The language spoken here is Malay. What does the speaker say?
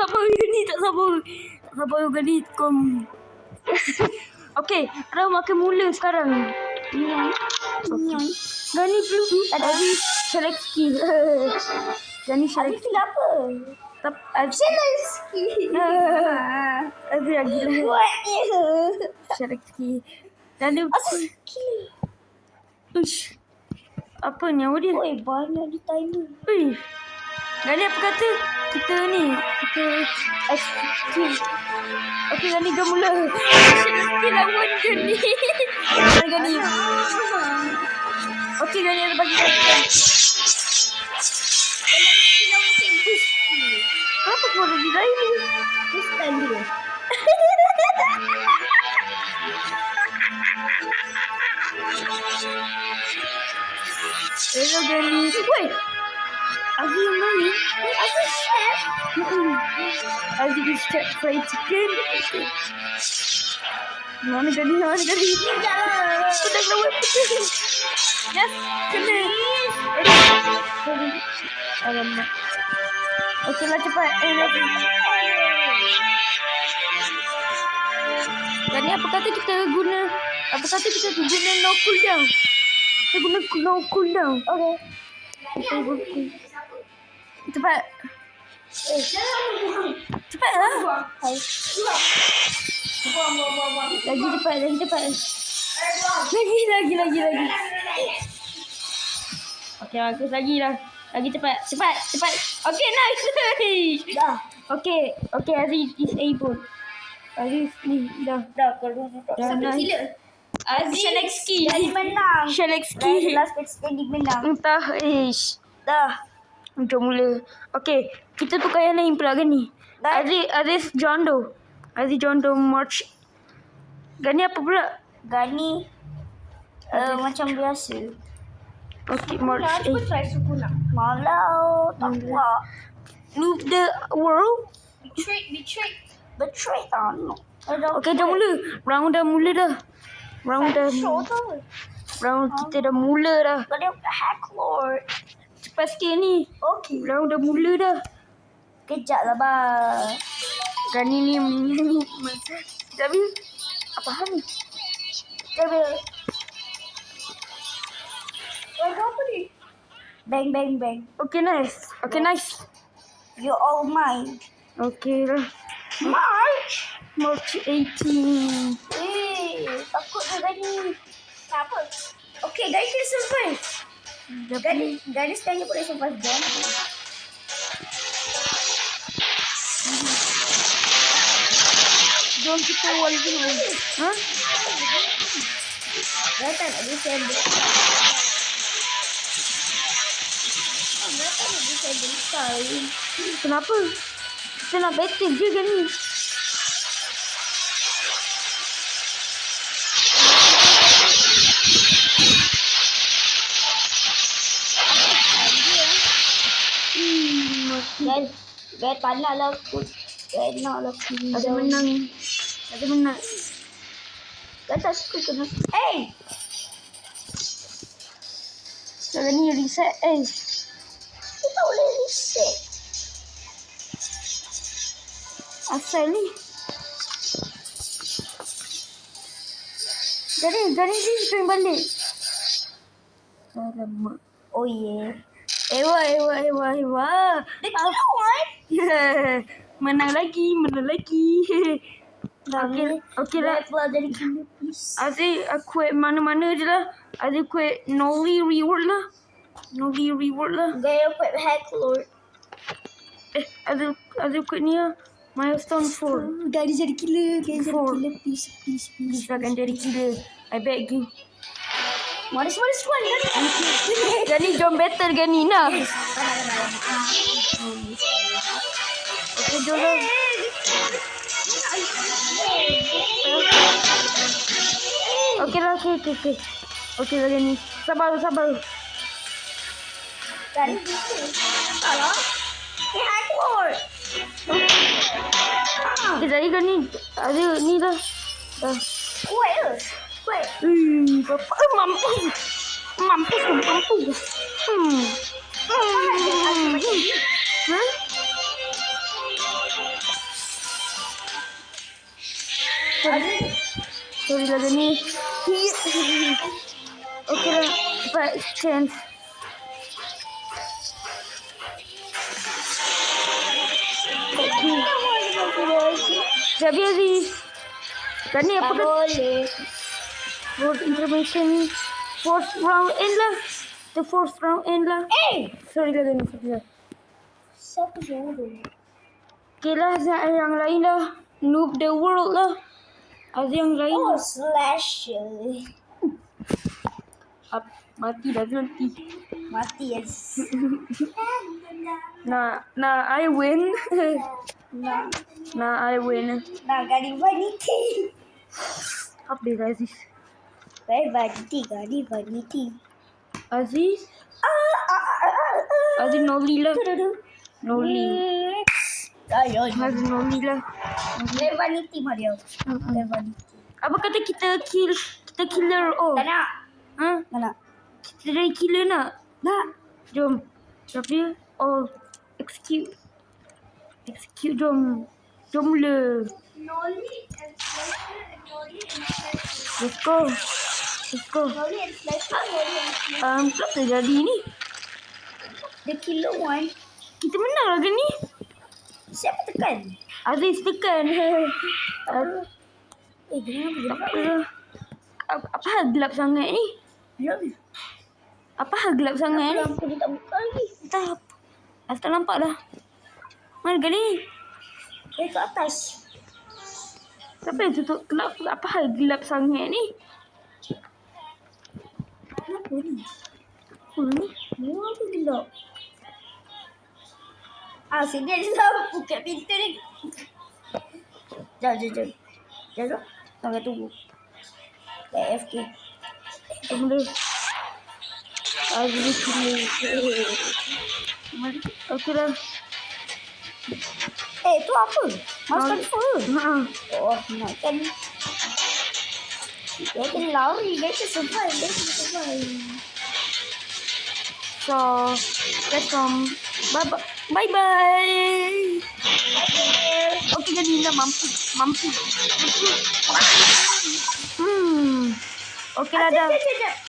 sabar Gani, tak sabar. Tak sabar Gani. Okey, Ram akan mula sekarang. Gani belum. Aziz select skill. Gani select Aziz apa? Zelensky. Aziz lagi lah. Kuatnya. Select skill. Gani Uish. Apa nyawa dia? Oi, banyak di timer. Uish. Gani apa kata? Kita execute. Okey Gani jom mula. Select lawan Gani. Gani. Okey Gani ada bagi. Kenapa kau ada di lain ni? Terus tadi. Hello Gani. Wait. Aziz yang mana? Aziz chef. Aziz is chef fried chicken. Mana Gani? Jangan. Sudah lawan betul. Yes, kena. Sorry. Alamak. Okeylah cepat. Gani apa kata kita guna no cooldown. Kita guna no cooldown. Okay. Cepat. Cepatlah. Lagi cepat. Lagi. Okey, bagus lagi lah. Lagi cepat. Okey, nice. Dah. Okey, Aziz disable. Aziz ni dah. Kalau Dah nice. Aziz Shelexki. Jadi menang. Shelexki. Last match jadi menang. Entah ish. Dah. Jom mula. Okey, kita tukar yang lain pula Gani. Aziz John Doe March. Gani apa pula? Gani macam biasa. Okey, March Nak 8. try Sukuna. Malau tak kuat. Noob the world. Betray tak no. Okey, jom mula. Round dah mula dah. Show tu. Round kita dah mula dah. Gani hack lord. Cepat sikit ni. Okey. Round dah mula dah. Kejap lah bang. Gani ni menyanyi. Tapi apa hal ni? Tapi apa ni? Bang. Okay, nice. You all mine. Okay lah. March 18. Takut dah Gani. Apa? Okay, Gani can survive. Gani sekarang boleh survive bomb. Jom kita wall dulu. Ha? Mereka nak disable. Mereka nak disable sekali. Kenapa? Kita nak battle je kan ni. Guys, panaklah aku. Enaklah aku. Ada menang. Guys, tak suka kena. Hey! Kalau ni reset Kita boleh reset. asal ni. Gani ni join balik. Alamak. Oh yeah. Ewa. The killer one? Menang lagi. Okey lah. Level dari killer please. Aziz aku mana-mana je lah. Aziz aku Nolly reward lah. Gaya aku hack lord. Aziz aku ni lah. Milestone 4. Gani jadi killer. Please lah kan jadi killer. I beg you. Mana semua Gani? Gani jom battle Gani nah. Okay jom lah. Okay lah. Okay lah Gani. Sabar. Gani Alah. Hack lord. Okay jadi Gani. Ada ni dah. Kuat. Mampus. Sorry lah Gani. Okay lah. Cepat chance. Jadi Aziz. Gani apa Tak kata? boleh. Fourth intermission. Fourth round end lah. The fourth round end lah. Sorry lah Gani. Sorry lah. Siapa suruh? Okay lah yang lain lah. Noob the world lah. Ada yang lain. Oh, slasher. Mati dah nanti. Mati yes. Nah, I win. Nah, I win. Gadi vanity. Apa dia Aziz? Gadi vanity. Aziz? Aziz Noli lah. Noli. Ayo. Aziz Noli lah. Vanity Mario. Vanity. Apa kata kita killer? Oh. Tak nak. Ha? Tak nak. Kita dari killer nak? Nak. Jom. Siapa dia? Oh. Execute, jom. Jom mula. Noli and slasher and Noli and slasher. Let's go. Noli and slasher. Noli and slasher. Kenapa terjadi ni? The killer one. Kita menang lagi ni. Siapa tekan? Aziz tekan. Kenapa? Apa hal gelap sangat ni? Apa hal gelap sangat ni? Lampu dia tak buka lagi. Tak. Aku tak nampak dah. Mana Gani? Ke atas. Siapa yang tutup gelap? Apa hal gelap sangat ni? Kenapa ni? Apa ni? Apa gelap? Sini ada lampu kat pintu ni. Jom. Tunggu tunggu. AFK. Mula. Aziz kini. Okey lah. Tu apa? Master full. Oh, nak kan. Dia kena lari. Dia kena survive. So, let's bye-bye. Okey, jadi dah mampu. Okey lah dah. Sekejap.